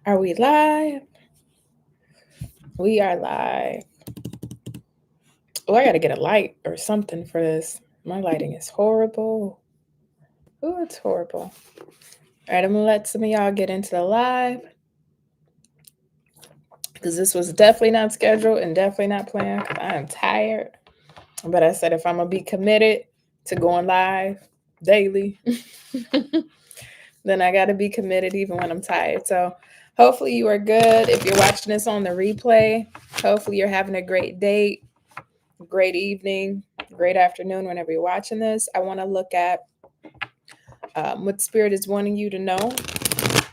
Are we live? We are live. Oh, I gotta get a light or something for this. My lighting is horrible. Oh, it's horrible. All right, I'm gonna let some of y'all get into the live because this was definitely not scheduled and definitely not planned because I am tired. But I said if I'm gonna be committed to going live daily, then I gotta be committed even when I'm tired. So hopefully you are good. If you're watching this on the replay, hopefully you're having a great day, great evening, great afternoon whenever you're watching this. I want to look at what Spirit is wanting you to know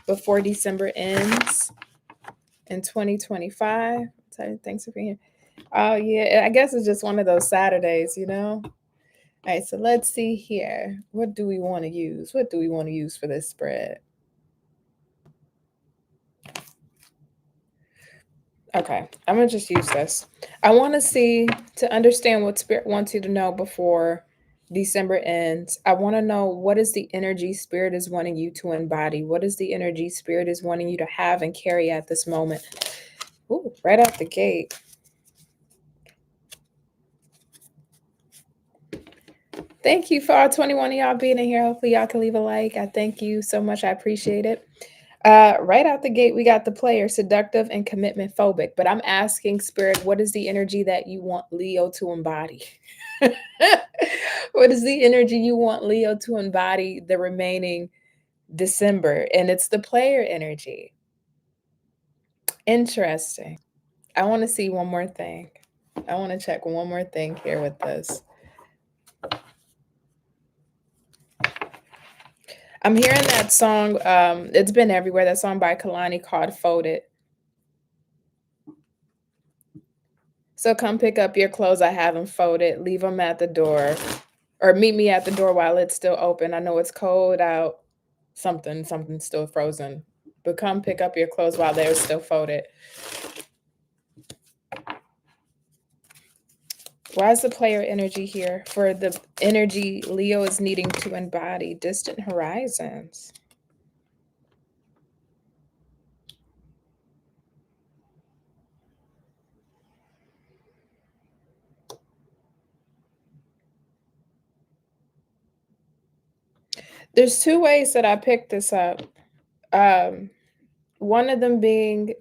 before December ends in 2025. Thanks for being here. Oh, yeah. I guess it's just one of those Saturdays, you know? All right, so let's see here. What do we want to use? What do we want to use for this spread? Okay, I'm going to just use this. I want to see, to understand what Spirit wants you to know before December ends. I want to know what is the energy Spirit is wanting you to embody? What is the energy Spirit is wanting you to have and carry at this moment? Ooh, right out the gate. Thank you for all 21 of y'all being in here. Hopefully y'all can leave a like. I thank you so much. I appreciate it. Right out the gate, we got the player, seductive and commitment phobic. But I'm asking Spirit, what is the energy that you want Leo to embody? What is the energy you want Leo to embody the remaining December? And it's the player energy. Interesting. I want to see one more thing. I want to check one more thing here with this. I'm hearing that song. It's been everywhere. That song by Kalani called Folded. So come pick up your clothes. I have them folded. Leave them at the door. Or meet me at the door while it's still open. I know it's cold out. Something's still frozen. But come pick up your clothes while they're still folded. Why is the player energy here? For the energy Leo is needing to embody distant horizons. There's two ways that I picked this up. One of them being,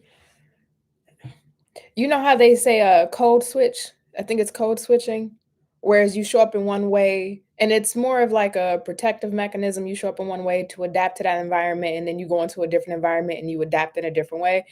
you know how they say a code switch? I think it's code switching, whereas you show up in one way and it's more of like a protective mechanism. You show up in one way to adapt to that environment, and then you go into a different environment and you adapt in a different way.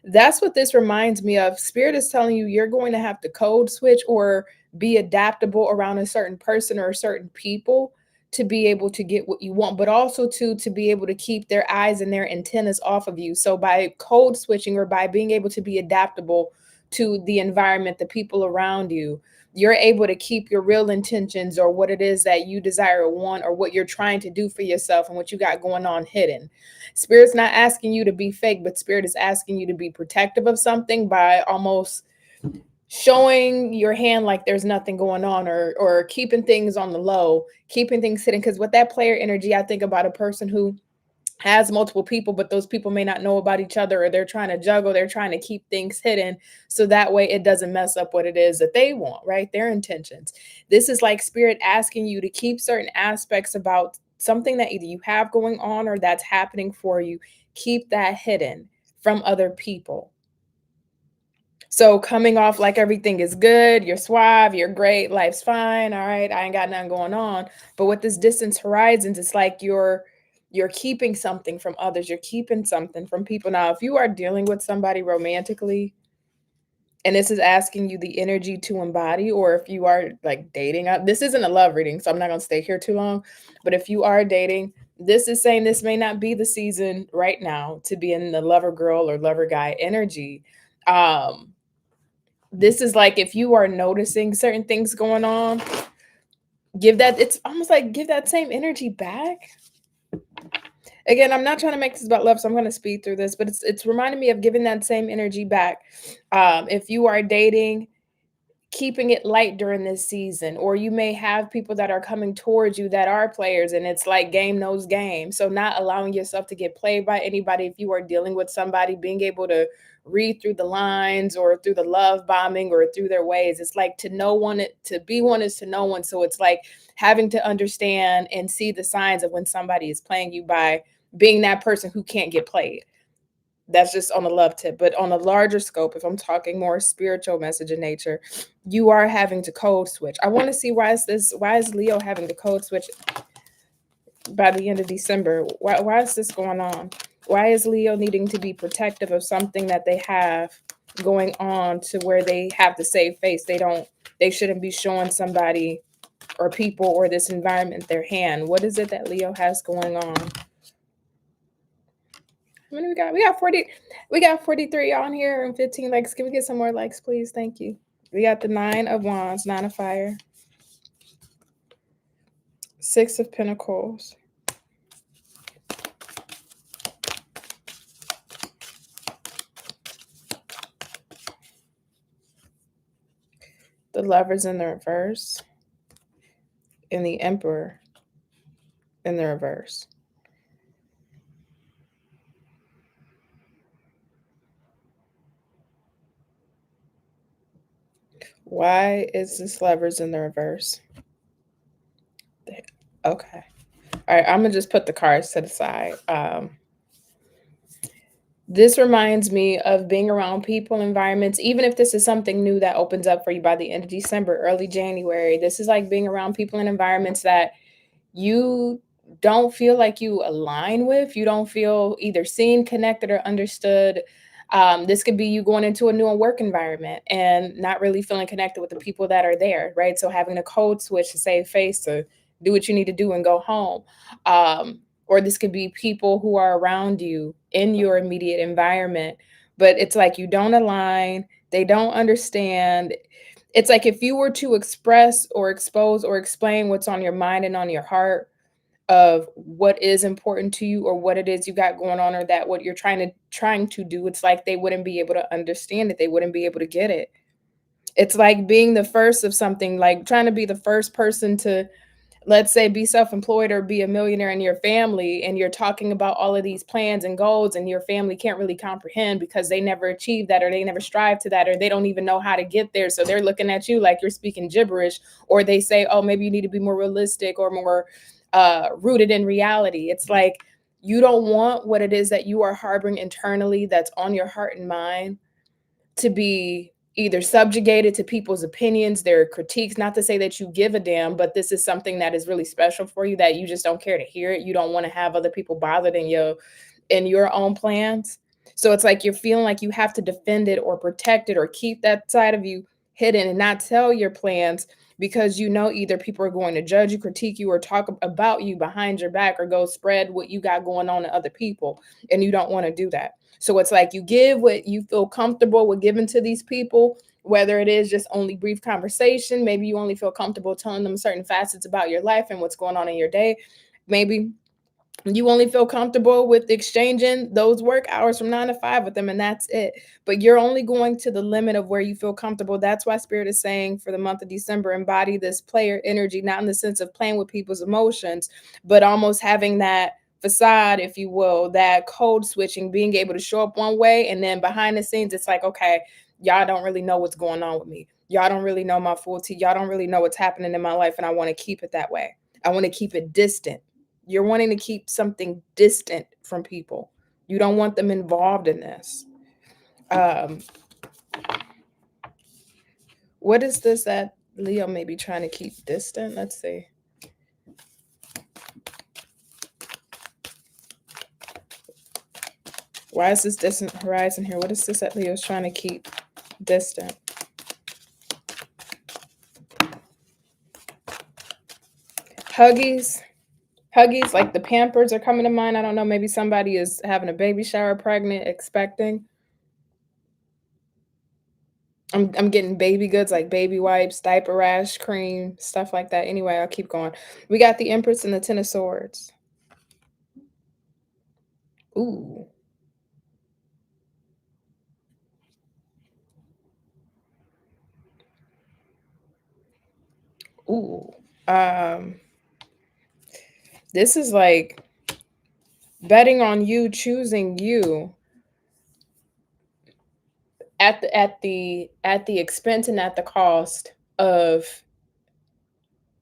That's what this reminds me of. Spirit is telling you you're going to have to code switch or be adaptable around a certain person or certain people to be able to get what you want, but also to be able to keep their eyes and their antennas off of you. So by code switching or by being able to be adaptable to the environment, the people around you, you're able to keep your real intentions or what it is that you desire or want or what you're trying to do for yourself and what you got going on hidden. Spirit's not asking you to be fake, but Spirit is asking you to be protective of something by almost showing your hand like there's nothing going on, or keeping things on the low, keeping things hidden. Because with that player energy, I think about a person who has multiple people, but those people may not know about each other, or they're trying to juggle, they're trying to keep things hidden so that way it doesn't mess up what it is that they want, right? Their intentions. This is like Spirit asking you to keep certain aspects about something that either you have going on or that's happening for you. Keep that hidden from other people. So coming off like everything is good, you're suave, you're great, life's fine, all right, I ain't got nothing going on. But with this distance horizons, it's like you're keeping something from others, you're keeping something from people. Now, if you are dealing with somebody romantically, and this is asking you the energy to embody, or if you are like dating, this isn't a love reading, so I'm not going to stay here too long. But if you are dating, this is saying this may not be the season right now to be in the lover girl or lover guy energy. This is like if you are noticing certain things going on, it's almost like give that same energy back. Again, I'm not trying to make this about love, so I'm going to speed through this, but it's reminding me of giving that same energy back. If you are dating, keeping it light during this season, or you may have people that are coming towards you that are players, and it's like game knows game. So not allowing yourself to get played by anybody. If you are dealing with somebody, being able to read through the lines or through the love bombing or through their ways. It's like to know one, to be one is to know one. So it's like having to understand and see the signs of when somebody is playing you by being that person who can't get played. That's just on a love tip. But on a larger scope, if I'm talking more spiritual message in nature, you are having to code switch. I want to see why is Leo having to code switch by the end of December? Why is this going on? Why is Leo needing to be protective of something that they have going on to where they have to save face? They shouldn't be showing somebody or people or this environment their hand. What is it that Leo has going on? How many we got? We got 43 on here and 15 likes. Can we get some more likes, please? Thank you. We got the 9 of Wands, 9 of Fire, 6 of Pentacles, the Lovers in the reverse, and the Emperor in the reverse. Why is this Lovers in the reverse? Okay. All right, I'm gonna just put the cards to the side. This reminds me of being around people, environments, even if this is something new that opens up for you by the end of December, early January. This is like being around people and environments that you don't feel like you align with, you don't feel either seen, connected, or understood. This could be you going into a new work environment and not really feeling connected with the people that are there, right? So having a code switch to save face, to do what you need to do and go home. Or this could be people who are around you in your immediate environment, but it's like you don't align, they don't understand. It's like if you were to express or expose or explain what's on your mind and on your heart of what is important to you or what it is you got going on or that what you're trying to do, it's like they wouldn't be able to understand it. They wouldn't be able to get it. It's like being the first of something, like trying to be the first person to, let's say, be self-employed or be a millionaire in your family, and you're talking about all of these plans and goals and your family can't really comprehend because they never achieved that or they never strive to that or they don't even know how to get there, so they're looking at you like you're speaking gibberish, or they say, oh, maybe you need to be more realistic or more rooted in reality. It's like you don't want what it is that you are harboring internally that's on your heart and mind to be either subjugated to people's opinions, their critiques. Not to say that you give a damn, but this is something that is really special for you that you just don't care to hear it. You don't want to have other people bothered in your own plans. So it's like you're feeling like you have to defend it or protect it or keep that side of you hidden and not tell your plans because you know either people are going to judge you, critique you, or talk about you behind your back or go spread what you got going on to other people. And you don't want to do that. So it's like you give what you feel comfortable with giving to these people, whether it is just only brief conversation. Maybe you only feel comfortable telling them certain facets about your life and what's going on in your day. Maybe you only feel comfortable with exchanging those work hours from 9 to 5 with them, and that's it. But you're only going to the limit of where you feel comfortable. That's why Spirit is saying for the month of December, embody this player energy, not in the sense of playing with people's emotions, but almost having that facade, if you will, that code switching, being able to show up one way, and then behind the scenes, it's like, okay, y'all don't really know what's going on with me. Y'all don't really know my full tea. Y'all don't really know what's happening in my life, and I want to keep it that way. I want to keep it distant. You're wanting to keep something distant from people. You don't want them involved in this. Um, what is this that Leo may be trying to keep distant? Let's see. Why is this distant horizon here? What is this that Leo's trying to keep distant? Huggies. Huggies, like the Pampers are coming to mind. I don't know. Maybe somebody is having a baby shower, pregnant, expecting. I'm getting baby goods like baby wipes, diaper rash, cream, stuff like that. Anyway, I'll keep going. We got the Empress and the Ten of Swords. Ooh. Ooh. Um, this is like betting on you, choosing you at the expense and at the cost of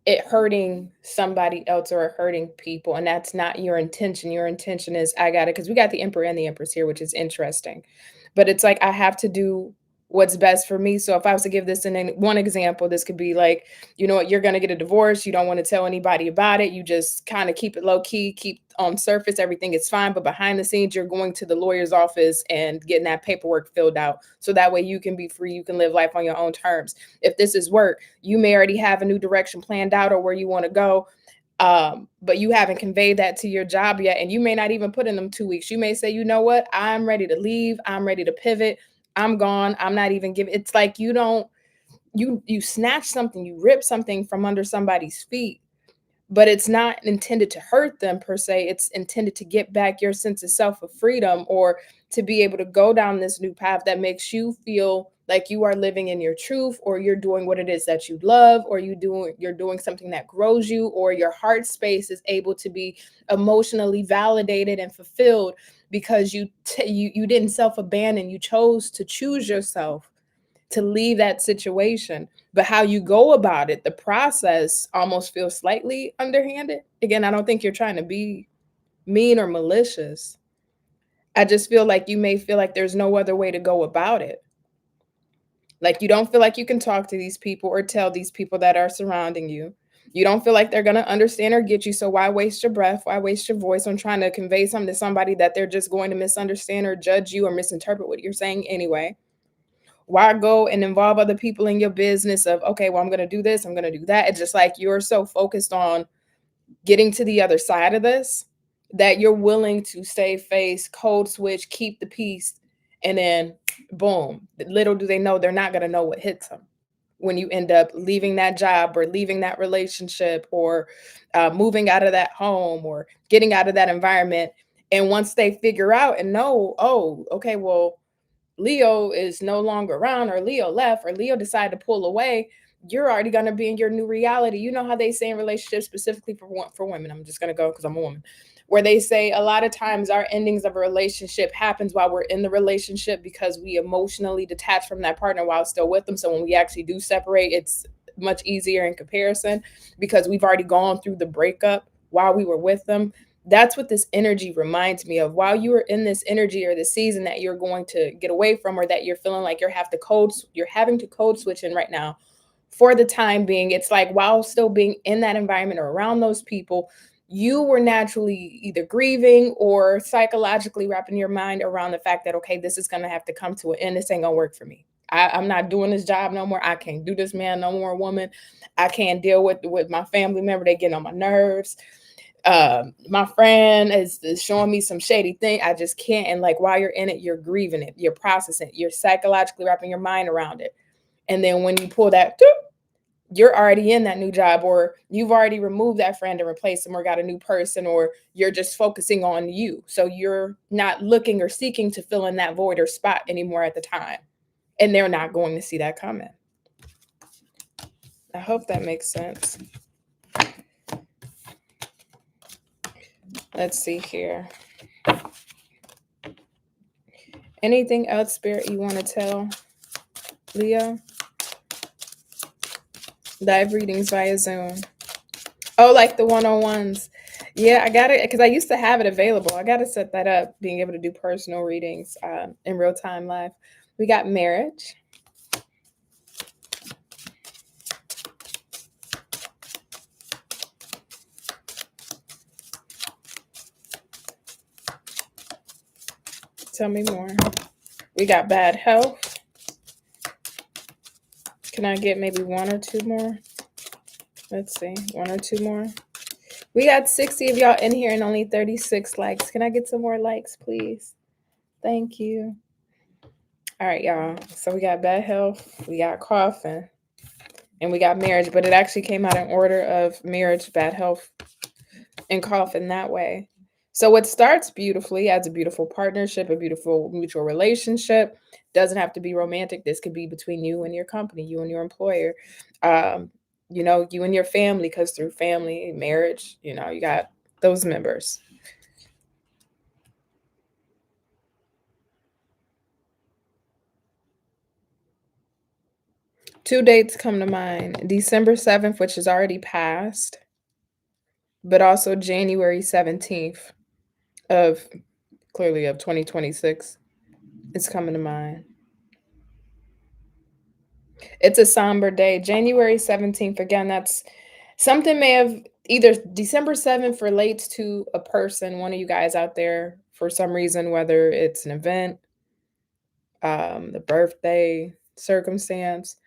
it hurting somebody else or hurting people, and that's not your intention. Your intention is, I got it, because we got the emperor and the empress here, which is interesting. But it's like I have to do what's best for me. So if I was to give this in one example, this could be like, you know what, you're going to get a divorce, you don't want to tell anybody about it, you just kind of keep it low key, keep on surface, everything is fine, but behind the scenes you're going to the lawyer's office and getting that paperwork filled out, so that way you can be free, you can live life on your own terms. If this is work, you may already have a new direction planned out or where you want to go, but you haven't conveyed that to your job yet, and you may not even put in them 2 weeks. You may say, you know what, I'm ready to leave, I'm ready to pivot, I'm gone, I'm not even giving. It's like you don't, you snatch something, you rip something from under somebody's feet, but it's not intended to hurt them per se. It's intended to get back your sense of self, of freedom, or to be able to go down this new path that makes you feel like you are living in your truth, or you're doing what it is that you love, or you're doing something that grows you, or your heart space is able to be emotionally validated and fulfilled because you didn't self-abandon, you chose to choose yourself to leave that situation. But how you go about it, the process almost feels slightly underhanded. Again, I don't think you're trying to be mean or malicious. I just feel like you may feel like there's no other way to go about it. Like you don't feel like you can talk to these people or tell these people that are surrounding you. You don't feel like they're going to understand or get you. So why waste your breath? Why waste your voice on trying to convey something to somebody that they're just going to misunderstand or judge you or misinterpret what you're saying anyway? Why go and involve other people in your business of, okay, well, I'm going to do this, I'm going to do that. It's just like you're so focused on getting to the other side of this that you're willing to save face, code switch, keep the peace, and then boom, little do they know they're not going to know what hits them when you end up leaving that job or leaving that relationship, or moving out of that home or getting out of that environment. And once they figure out and know, oh, okay, well, Leo is no longer around, or Leo left, or Leo decided to pull away, you're already going to be in your new reality. You know how they say in relationships, specifically for women, I'm just going to go because I'm a woman, where they say a lot of times our endings of a relationship happens while we're in the relationship because we emotionally detach from that partner while still with them. So when we actually do separate, it's much easier in comparison because we've already gone through the breakup while we were with them. That's what this energy reminds me of. While you are in this energy or the season that you're going to get away from, or that you're feeling like you're having to code switch in right now, for the time being, it's like while still being in that environment or around those people, you were naturally either grieving or psychologically wrapping your mind around the fact that, okay, this is going to have to come to an end. This ain't going to work for me. I'm not doing this job no more. I can't do this man no more, woman. I can't deal with my family member. They getting on my nerves. My friend is showing me some shady thing. I just can't. And like while you're in it, you're grieving it, you're processing it, you're psychologically wrapping your mind around it. And then when you pull that, you're already in that new job, or you've already removed that friend and replaced them, or got a new person, or you're just focusing on you. So you're not looking or seeking to fill in that void or spot anymore at the time. And they're not going to see that coming. I hope that makes sense. Let's see here. Anything else, Spirit, you want to tell Leo? Live readings via Zoom. Oh, like the one-on-ones. Yeah, I got it because I used to have it available. I got to set that up, being able to do personal readings in real time live. We got marriage. Tell me more. We got bad health. Can I get maybe one or two more? Let's see, one or two more. We got 60 of y'all in here and only 36 likes. Can I get some more likes, please? Thank you. All right, y'all. So we got bad health, we got coughing, and we got marriage, but it actually came out in order of marriage, bad health, and coughing that way. So it starts beautifully as a beautiful partnership, a beautiful mutual relationship. Doesn't have to be romantic. This could be between you and your company, you and your employer. You and your family, because through family, marriage, you got those members. Two dates come to mind: December 7th, which is already passed, but also January 17th of clearly of 2026 is coming to mind. It's a somber day. January 17th, again, that's something may have either December 7th relates to a person, one of you guys out there, for some reason, whether it's an event, the birthday, circumstance,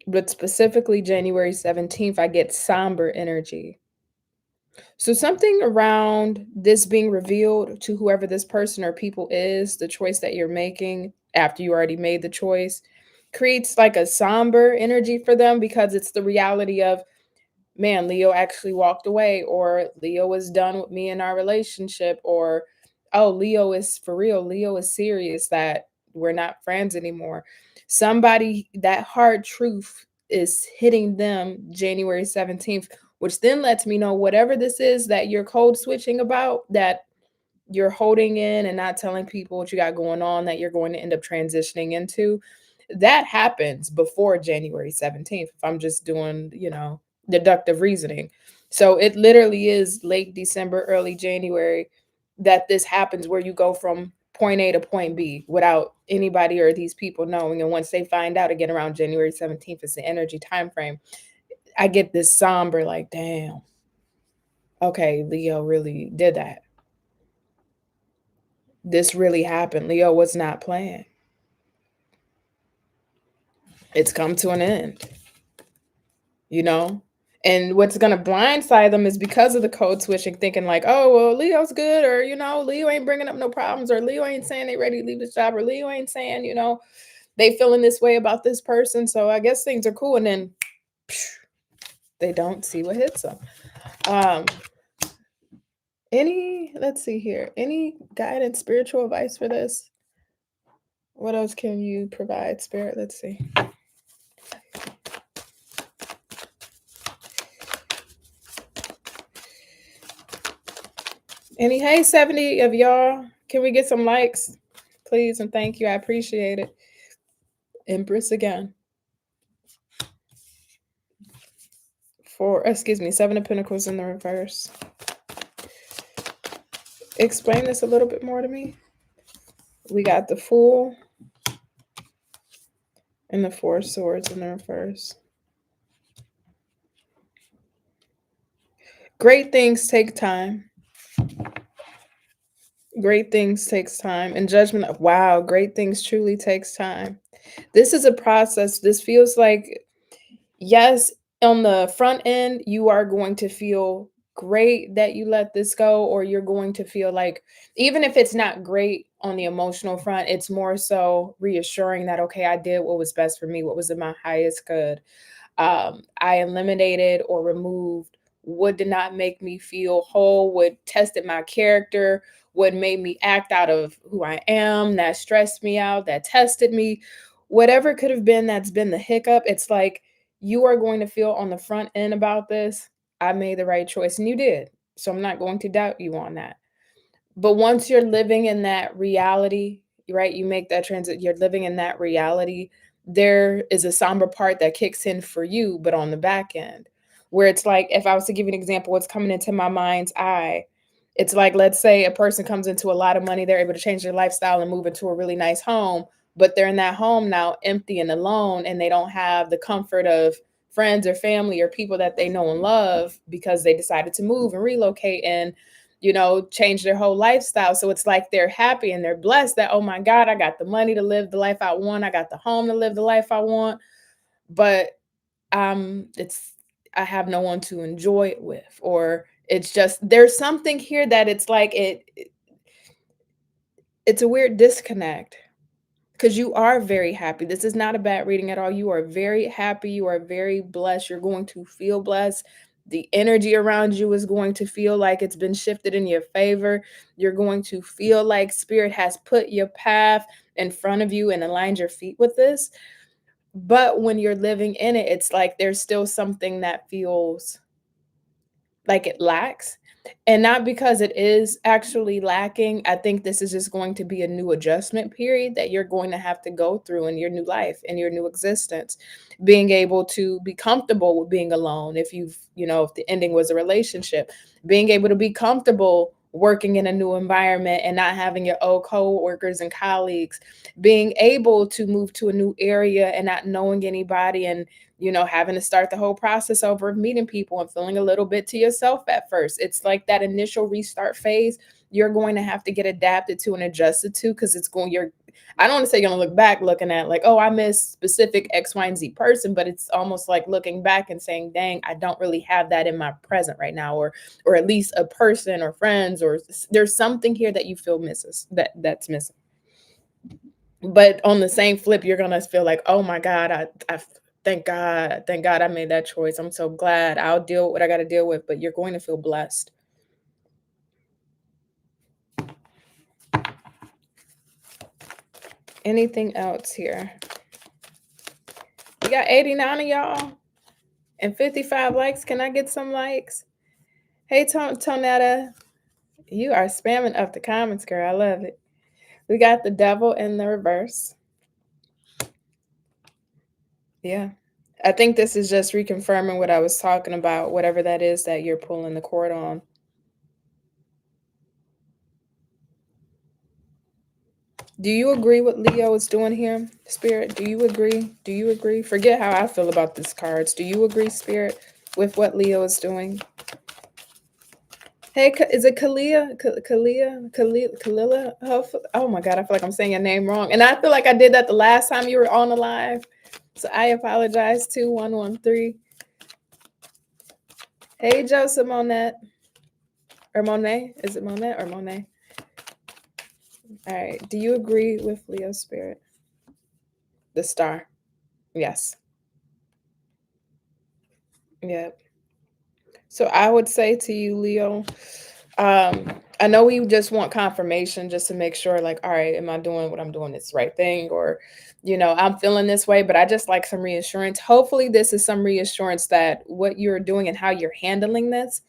but specifically January 17th, I get somber energy. So something around this being revealed to whoever this person or people is, the choice that you're making after you already made the choice, creates like a somber energy for them because it's the reality of, man, Leo actually walked away, or Leo is done with me in our relationship, or oh, Leo is for real, Leo is serious that we're not friends anymore. Somebody, that hard truth is hitting them January 17th, which then lets me know whatever this is that you're code switching about, that you're holding in and not telling people what you got going on, that you're going to end up transitioning into, that happens before January 17th. If I'm just doing, deductive reasoning. So it literally is late December, early January that this happens, where you go from point A to point B without anybody or these people knowing. And once they find out, again around January 17th, it's the energy time frame. I get this somber, like, damn, okay, Leo really did that. This really happened. Leo was not playing. It's come to an end, you know? And what's gonna blindside them is because of the code switching, thinking like, oh, well, Leo's good, or Leo ain't bringing up no problems, or Leo ain't saying they ready to leave this job, or Leo ain't saying, they feeling this way about this person. So I guess things are cool. And then they don't see what hits them. Um, let's see here, any guidance, spiritual advice for this? What else can you provide, Spirit? Let's see. Hey, 70 of y'all, can we get some likes, please? And thank you. I appreciate it. Empress again. Seven of Pentacles in the reverse. Explain this a little bit more to me. We got the Fool and the Four of Swords in the reverse. Great things take time. Great things takes time. And Judgment, wow, great things truly takes time. This is a process. This feels like, yes, on the front end, you are going to feel great that you let this go, or you're going to feel like, even if it's not great on the emotional front, it's more so reassuring that, okay, I did what was best for me, what was in my highest good. I eliminated or removed what did not make me feel whole, what tested my character, what made me act out of who I am, that stressed me out, that tested me, whatever could have been that's been the hiccup. It's like you are going to feel on the front end about this, I made the right choice, and you did. So I'm not going to doubt you on that. But once you're living in that reality, right? You make that transit, you're living in that reality. There is a somber part that kicks in for you, but on the back end, where it's like, if I was to give you an example, what's coming into my mind's eye, it's like, let's say a person comes into a lot of money, they're able to change their lifestyle and move into a really nice home, but they're in that home now empty and alone, and they don't have the comfort of friends or family or people that they know and love because they decided to move and relocate and change their whole lifestyle. So it's like they're happy and they're blessed that, oh my God, I got the money to live the life I want. I got the home to live the life I want. But it's I have no one to enjoy it with. Or it's just there's something here that it's like it's a weird disconnect. Because you are very happy. This is not a bad reading at all. You are very happy. You are very blessed. You're going to feel blessed. The energy around you is going to feel like it's been shifted in your favor. You're going to feel like Spirit has put your path in front of you and aligned your feet with this. But when you're living in it, it's like there's still something that feels like it lacks. And not because it is actually lacking. I think this is just going to be a new adjustment period that you're going to have to go through in your new life, in your new existence. Being able to be comfortable with being alone, if you've, if the ending was a relationship, being able to be comfortable working in a new environment and not having your old co-workers and colleagues, being able to move to a new area and not knowing anybody, and having to start the whole process over of meeting people and feeling a little bit to yourself at first. It's like that initial restart phase you're going to have to get adapted to and adjusted to, because I don't want to say you're going to look back looking at like, oh, I miss specific X, Y, and Z person, but it's almost like looking back and saying, dang, I don't really have that in my present right now, or at least a person or friends, or there's something here that you feel that's missing. But on the same flip, you're gonna feel like, oh my God, I thank God I made that choice. I'm so glad. I'll deal with what I got to deal with, but you're going to feel blessed. Anything else here? We got 89 of y'all and 55 likes. Can I get some likes? Hey, Tonetta, you are spamming up the comments, girl. I love it. We got the devil in the reverse. Yeah. I think this is just reconfirming what I was talking about, whatever that is that you're pulling the cord on. Do you agree what Leo is doing here, Spirit? Do you agree? Do you agree? Forget how I feel about these cards. Do you agree, Spirit, with what Leo is doing? Hey, is it Kalia? Kalila? Oh my God, I feel like I'm saying your name wrong. And I feel like I did that the last time you were on the live. So I apologize. 2113. Hey, Joseph Monette. Or Monet. Is it Monet or Monet? All right. Do you agree with Leo, Spirit? The star. Yes. Yep. So I would say to you, Leo, I know we just want confirmation just to make sure, like, all right, am I doing what I'm doing this right thing? Or, I'm feeling this way, but I just like some reassurance. Hopefully, this is some reassurance that what you're doing and how you're handling this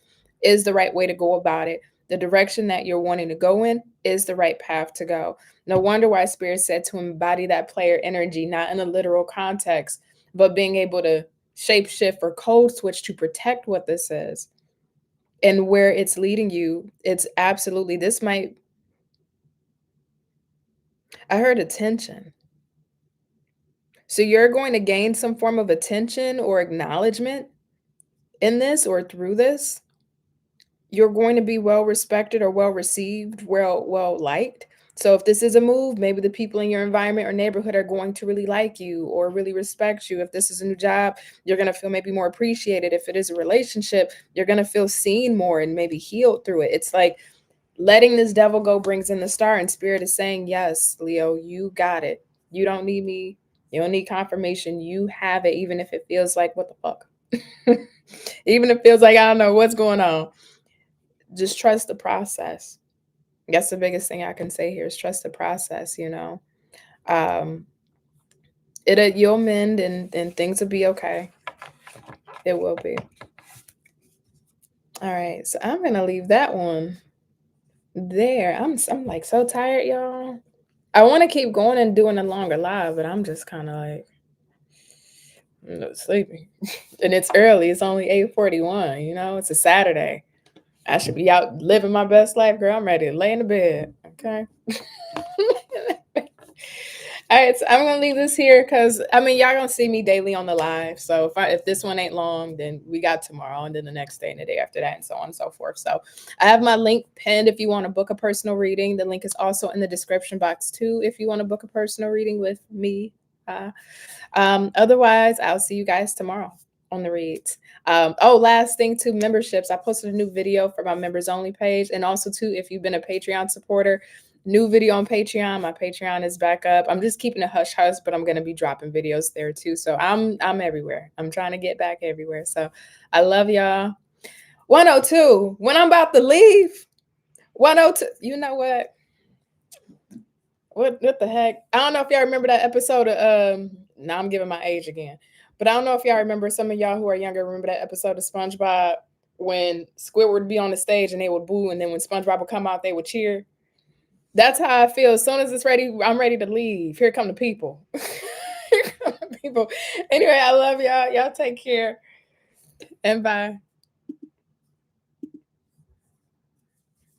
is the right way to go about it. The direction that you're wanting to go in is the right path to go. No wonder why Spirit said to embody that player energy, not in a literal context, but being able to shapeshift or code switch to protect what this is and where it's leading you. It's absolutely, I heard attention. So you're going to gain some form of attention or acknowledgement in this or through this. You're going to be well respected or well received, well liked. So if this is a move, maybe the people in your environment or neighborhood are going to really like you or really respect you. If this is a new job, you're going to feel maybe more appreciated. If it is a relationship, you're going to feel seen more and maybe healed through it. It's like letting this devil go brings in the star, and Spirit is saying, yes, Leo, you got it. You don't need me. You don't need confirmation. You have it, even if it feels like, what the fuck? Even if it feels like, I don't know what's going on. Just trust the process. That's the biggest thing I can say here is trust the process, You'll mend and things will be okay. It will be. All right. So I'm gonna leave that one there. I'm like so tired, y'all. I want to keep going and doing a longer live, but I'm just kind of like sleepy. And it's early. It's only 8:41, it's a Saturday. I should be out living my best life, girl. I'm ready to lay in the bed. Okay. All right, so I'm gonna leave this here because y'all gonna see me daily on the live. So if this one ain't long, then we got tomorrow, and then the next day and the day after that, and so on and so forth. So I have my link pinned if you want to book a personal reading. The link is also in the description box too if you want to book a personal reading with me. Otherwise, I'll see you guys tomorrow on the reads. Last thing too, memberships. I posted a new video for my members only page, and also too, if you've been a Patreon supporter. New video on Patreon. My Patreon is back up. I'm just keeping a hush hush, but I'm gonna be dropping videos there too. So I'm everywhere. I'm trying to get back everywhere. So I love y'all. 102. When I'm about to leave. 102. You know what? What the heck? I don't know if y'all remember that episode of, now I'm giving my age again, but I don't know if y'all remember, some of y'all who are younger remember that episode of SpongeBob when Squidward would be on the stage and they would boo, and then when SpongeBob would come out, they would cheer. That's how I feel. As soon as it's ready, I'm ready to leave. Here come the people. Here come the people. Anyway, I love y'all. Y'all take care and bye.